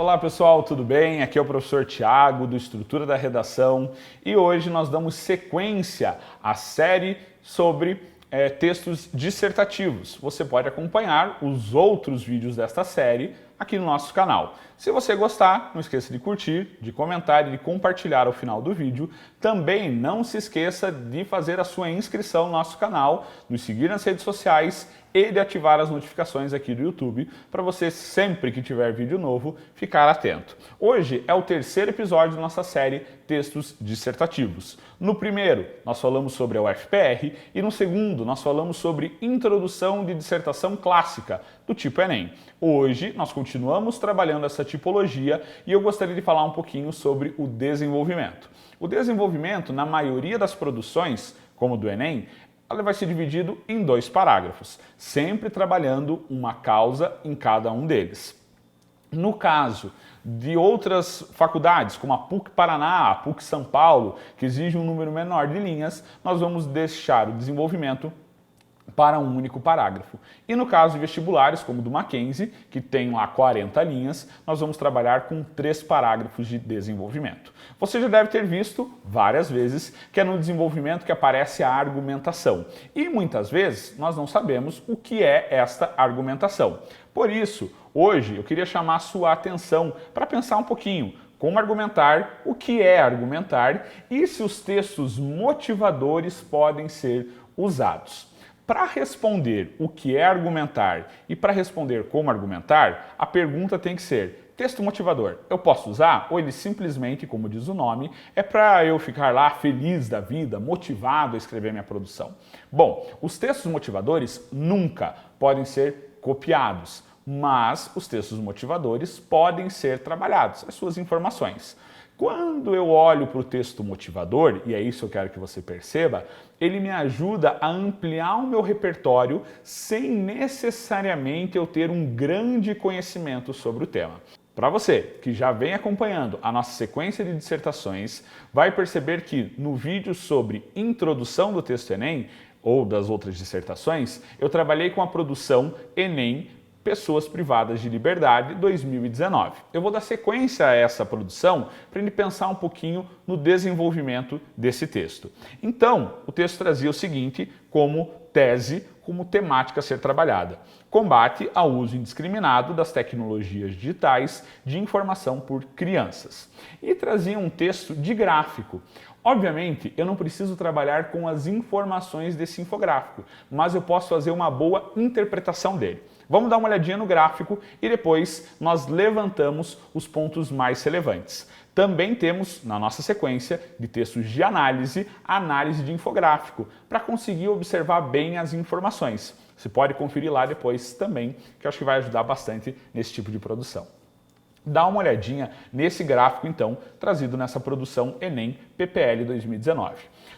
Olá pessoal, tudo bem? Aqui é o professor Tiago do Estrutura da Redação e hoje nós damos sequência à série sobre textos dissertativos. Você pode acompanhar os outros vídeos desta série aqui no nosso canal. Se você gostar, não esqueça de curtir, de comentar e de compartilhar ao final do vídeo. Também não se esqueça de fazer a sua inscrição no nosso canal, nos seguir nas redes sociais e de ativar as notificações aqui do YouTube para você, sempre que tiver vídeo novo, ficar atento. Hoje é o terceiro episódio da nossa série Textos Dissertativos. No primeiro, nós falamos sobre a UFPR e no segundo, nós falamos sobre Introdução de Dissertação Clássica, do tipo Enem. Hoje, nós continuamos trabalhando essa tipologia e eu gostaria de falar um pouquinho sobre o desenvolvimento. O desenvolvimento, na maioria das produções, como do Enem, ela vai ser dividido em 2 parágrafos, sempre trabalhando uma causa em cada um deles. No caso de outras faculdades, como a PUC Paraná, a PUC São Paulo, que exige um número menor de linhas, nós vamos deixar o desenvolvimento para um único parágrafo. E no caso de vestibulares, como o do Mackenzie, que tem lá 40 linhas, nós vamos trabalhar com 3 parágrafos de desenvolvimento. Você já deve ter visto várias vezes que é no desenvolvimento que aparece a argumentação. E muitas vezes nós não sabemos o que é esta argumentação. Por isso, hoje eu queria chamar a sua atenção para pensar um pouquinho como argumentar, o que é argumentar e se os textos motivadores podem ser usados. Para responder o que é argumentar e para responder como argumentar, a pergunta tem que ser: texto motivador, eu posso usar? Ou ele simplesmente, como diz o nome, é para eu ficar lá feliz da vida, motivado a escrever minha produção? Bom, os textos motivadores nunca podem ser copiados, mas os textos motivadores podem ser trabalhados, as suas informações. Quando eu olho para o texto motivador, e é isso que eu quero que você perceba, ele me ajuda a ampliar o meu repertório sem necessariamente eu ter um grande conhecimento sobre o tema. Para você que já vem acompanhando a nossa sequência de dissertações, vai perceber que no vídeo sobre introdução do texto Enem, ou das outras dissertações, eu trabalhei com a produção Enem Pessoas Privadas de Liberdade 2019. Eu vou dar sequência a essa produção para a gente pensar um pouquinho no desenvolvimento desse texto. Então, o texto trazia o seguinte como tese, como temática a ser trabalhada: combate ao uso indiscriminado das tecnologias digitais de informação por crianças. E trazia um texto de gráfico. Obviamente, eu não preciso trabalhar com as informações desse infográfico, mas eu posso fazer uma boa interpretação dele. Vamos dar uma olhadinha no gráfico e depois nós levantamos os pontos mais relevantes. Também temos, na nossa sequência de textos de análise, a análise de infográfico, para conseguir observar bem as informações. Você pode conferir lá depois também, que eu acho que vai ajudar bastante nesse tipo de produção. Dá uma olhadinha nesse gráfico, então, trazido nessa produção Enem PPL 2019.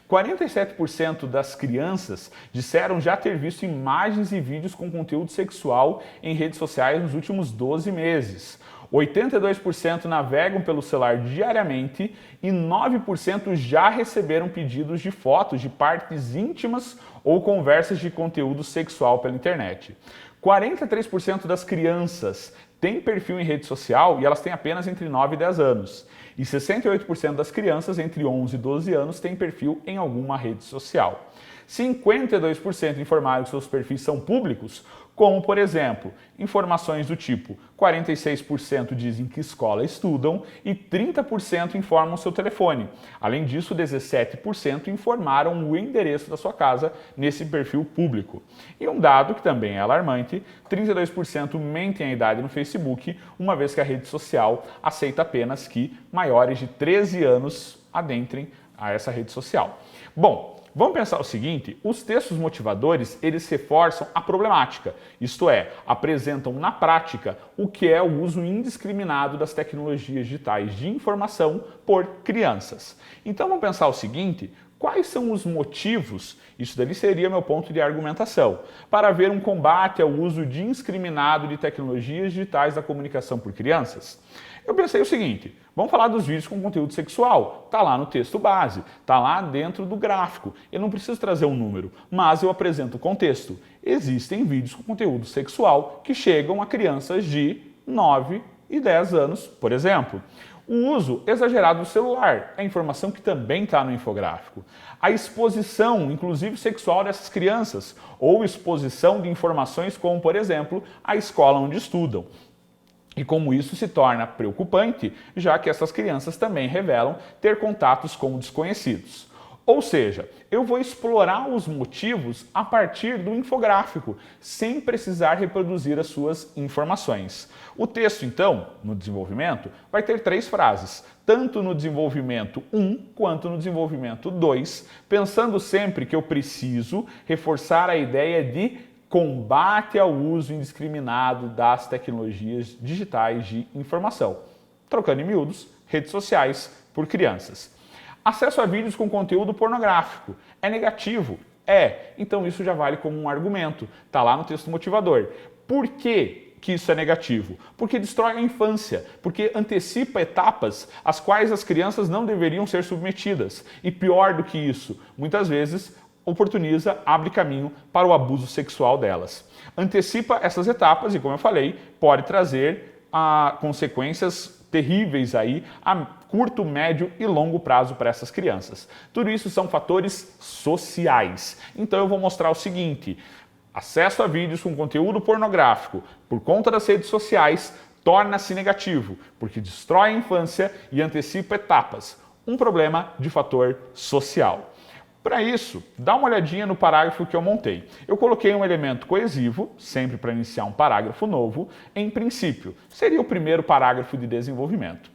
47% das crianças disseram já ter visto imagens e vídeos com conteúdo sexual em redes sociais nos últimos 12 meses. 82% navegam pelo celular diariamente e 9% já receberam pedidos de fotos de partes íntimas ou conversas de conteúdo sexual pela internet. 43% das crianças têm perfil em rede social e elas têm apenas entre 9 e 10 anos. E 68% das crianças entre 11 e 12 anos têm perfil em alguma rede social. 52% informaram que seus perfis são públicos, como, por exemplo, informações do tipo 46% dizem que escola estudam e 30% informam seu telefone. Além disso, 17% informaram o endereço da sua casa nesse perfil público. E um dado que também é alarmante, 32% mentem a idade no Facebook, uma vez que a rede social aceita apenas que maiores de 13 anos adentrem a essa rede social. Bom, vamos pensar o seguinte: os textos motivadores, eles reforçam a problemática, isto é, apresentam na prática o que é o uso indiscriminado das tecnologias digitais de informação por crianças. Então vamos pensar o seguinte: quais são os motivos, isso dali seria meu ponto de argumentação, para haver um combate ao uso indiscriminado de tecnologias digitais da comunicação por crianças? Eu pensei o seguinte: vamos falar dos vídeos com conteúdo sexual. Está lá no texto base, está lá dentro do gráfico. Eu não preciso trazer um número, mas eu apresento o contexto. Existem vídeos com conteúdo sexual que chegam a crianças de 9 e 10 anos, por exemplo. O uso exagerado do celular, a informação que também está no infográfico. A exposição, inclusive sexual, dessas crianças, ou exposição de informações como, por exemplo, a escola onde estudam. E como isso se torna preocupante, já que essas crianças também revelam ter contatos com desconhecidos. Ou seja, eu vou explorar os motivos a partir do infográfico, sem precisar reproduzir as suas informações. O texto, então, no desenvolvimento, vai ter 3 frases, tanto no desenvolvimento 1 quanto no desenvolvimento 2, pensando sempre que eu preciso reforçar a ideia de combate ao uso indiscriminado das tecnologias digitais de informação. Trocando em miúdos, redes sociais por crianças. Acesso a vídeos com conteúdo pornográfico. É negativo? É. Então isso já vale como um argumento. Está lá no texto motivador. Por que isso é negativo? Porque destrói a infância, porque antecipa etapas às quais as crianças não deveriam ser submetidas. E pior do que isso, muitas vezes oportuniza, abre caminho para o abuso sexual delas. Antecipa essas etapas e, como eu falei, pode trazer consequências terríveis aí a curto, médio e longo prazo para essas crianças. Tudo isso são fatores sociais. Então eu vou mostrar o seguinte: acesso a vídeos com conteúdo pornográfico por conta das redes sociais torna-se negativo, porque destrói a infância e antecipa etapas. Um problema de fator social. Para isso, dá uma olhadinha no parágrafo que eu montei. Eu coloquei um elemento coesivo, sempre para iniciar um parágrafo novo, em princípio. Seria o primeiro parágrafo de desenvolvimento.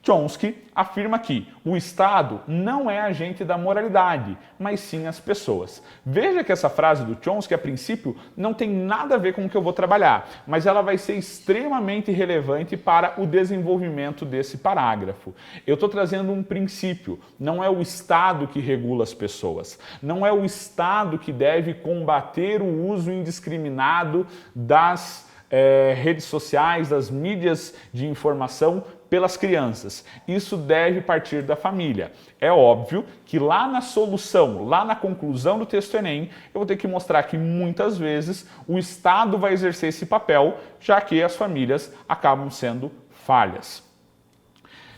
Chomsky afirma que o Estado não é agente da moralidade, mas sim as pessoas. Veja que essa frase do Chomsky, a princípio, não tem nada a ver com o que eu vou trabalhar, mas ela vai ser extremamente relevante para o desenvolvimento desse parágrafo. Eu estou trazendo um princípio, não é o Estado que regula as pessoas, não é o Estado que deve combater o uso indiscriminado das redes sociais, das mídias de informação pelas crianças. Isso deve partir da família. É óbvio que lá na solução, lá na conclusão do texto Enem, eu vou ter que mostrar que muitas vezes o Estado vai exercer esse papel, já que as famílias acabam sendo falhas.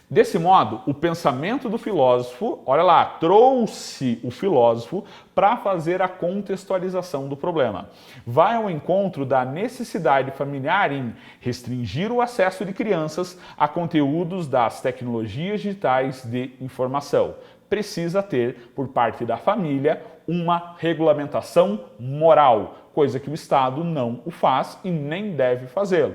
Desse modo, o pensamento do filósofo, olha lá, trouxe o filósofo para fazer a contextualização do problema. Vai ao encontro da necessidade familiar em restringir o acesso de crianças a conteúdos das tecnologias digitais de informação. Precisa ter, por parte da família, uma regulamentação moral, coisa que o Estado não o faz e nem deve fazê-lo.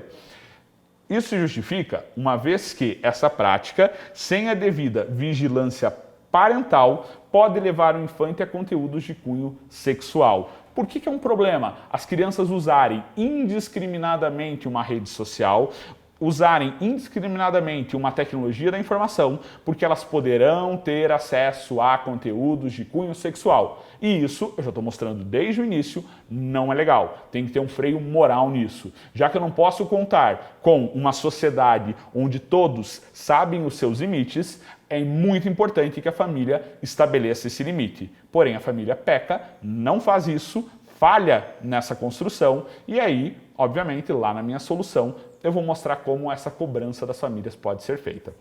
Isso se justifica uma vez que essa prática, sem a devida vigilância parental, pode levar o infante a conteúdos de cunho sexual. Por que é um problema? As crianças usarem indiscriminadamente uma rede social, usarem indiscriminadamente uma tecnologia da informação, porque elas poderão ter acesso a conteúdos de cunho sexual. E isso, eu já estou mostrando desde o início, não é legal. Tem que ter um freio moral nisso. Já que eu não posso contar com uma sociedade onde todos sabem os seus limites, é muito importante que a família estabeleça esse limite. Porém, a família peca, não faz isso, falha nessa construção e aí, obviamente, lá na minha solução, eu vou mostrar como essa cobrança das famílias pode ser feita.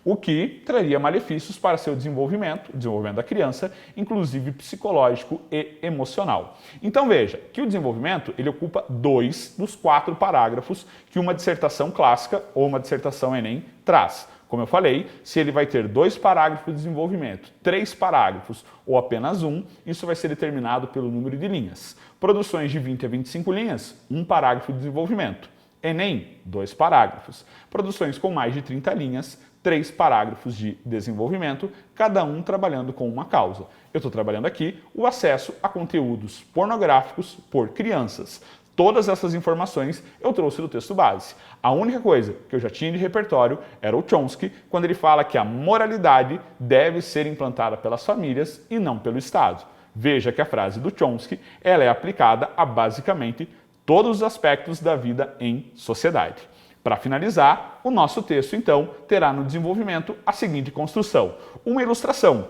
O que traria malefícios para seu desenvolvimento, o desenvolvimento da criança, inclusive psicológico e emocional. Então veja que o desenvolvimento ele ocupa 2 dos 4 parágrafos que uma dissertação clássica ou uma dissertação Enem traz. Como eu falei, se ele vai ter 2 parágrafos de desenvolvimento, 3 parágrafos ou apenas 1, isso vai ser determinado pelo número de linhas. Produções de 20 a 25 linhas, 1 parágrafo de desenvolvimento. Enem, 2 parágrafos. Produções com mais de 30 linhas, 3 parágrafos de desenvolvimento, cada um trabalhando com uma causa. Eu estou trabalhando aqui o acesso a conteúdos pornográficos por crianças. Todas essas informações eu trouxe do texto base. A única coisa que eu já tinha de repertório era o Chomsky, quando ele fala que a moralidade deve ser implantada pelas famílias e não pelo Estado. Veja que a frase do Chomsky ela é aplicada a basicamente todos os aspectos da vida em sociedade. Para finalizar, o nosso texto, então, terá no desenvolvimento a seguinte construção. Uma ilustração.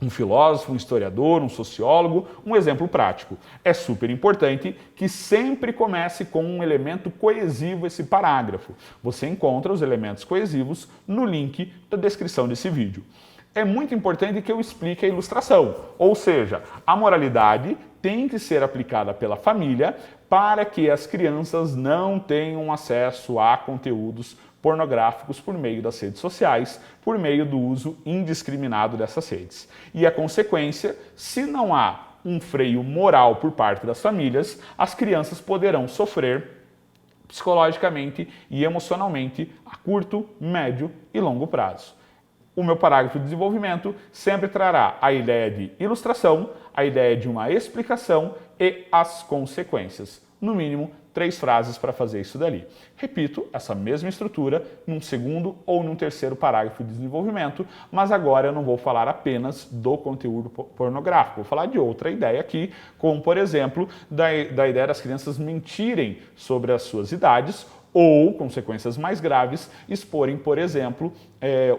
um filósofo, um historiador, um sociólogo, um exemplo prático. É super importante que sempre comece com um elemento coesivo esse parágrafo. Você encontra os elementos coesivos no link da descrição desse vídeo. É muito importante que eu explique a ilustração, ou seja, a moralidade tem que ser aplicada pela família para que as crianças não tenham acesso a conteúdos pornográficos por meio das redes sociais, por meio do uso indiscriminado dessas redes. E a consequência, se não há um freio moral por parte das famílias, as crianças poderão sofrer psicologicamente e emocionalmente a curto, médio e longo prazo. O meu parágrafo de desenvolvimento sempre trará a ideia de ilustração, a ideia de uma explicação e as consequências. No mínimo, 3 frases para fazer isso dali. Repito essa mesma estrutura num segundo ou num terceiro parágrafo de desenvolvimento, mas agora eu não vou falar apenas do conteúdo pornográfico, vou falar de outra ideia aqui, como por exemplo, da ideia das crianças mentirem sobre as suas idades ou, consequências mais graves, exporem, por exemplo,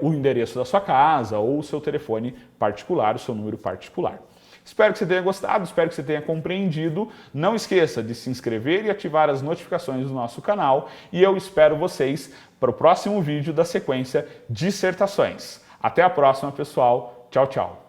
o endereço da sua casa ou o seu telefone particular, o seu número particular. Espero que você tenha gostado, espero que você tenha compreendido. Não esqueça de se inscrever e ativar as notificações do nosso canal e eu espero vocês para o próximo vídeo da sequência Dissertações. Até a próxima, pessoal. Tchau, tchau.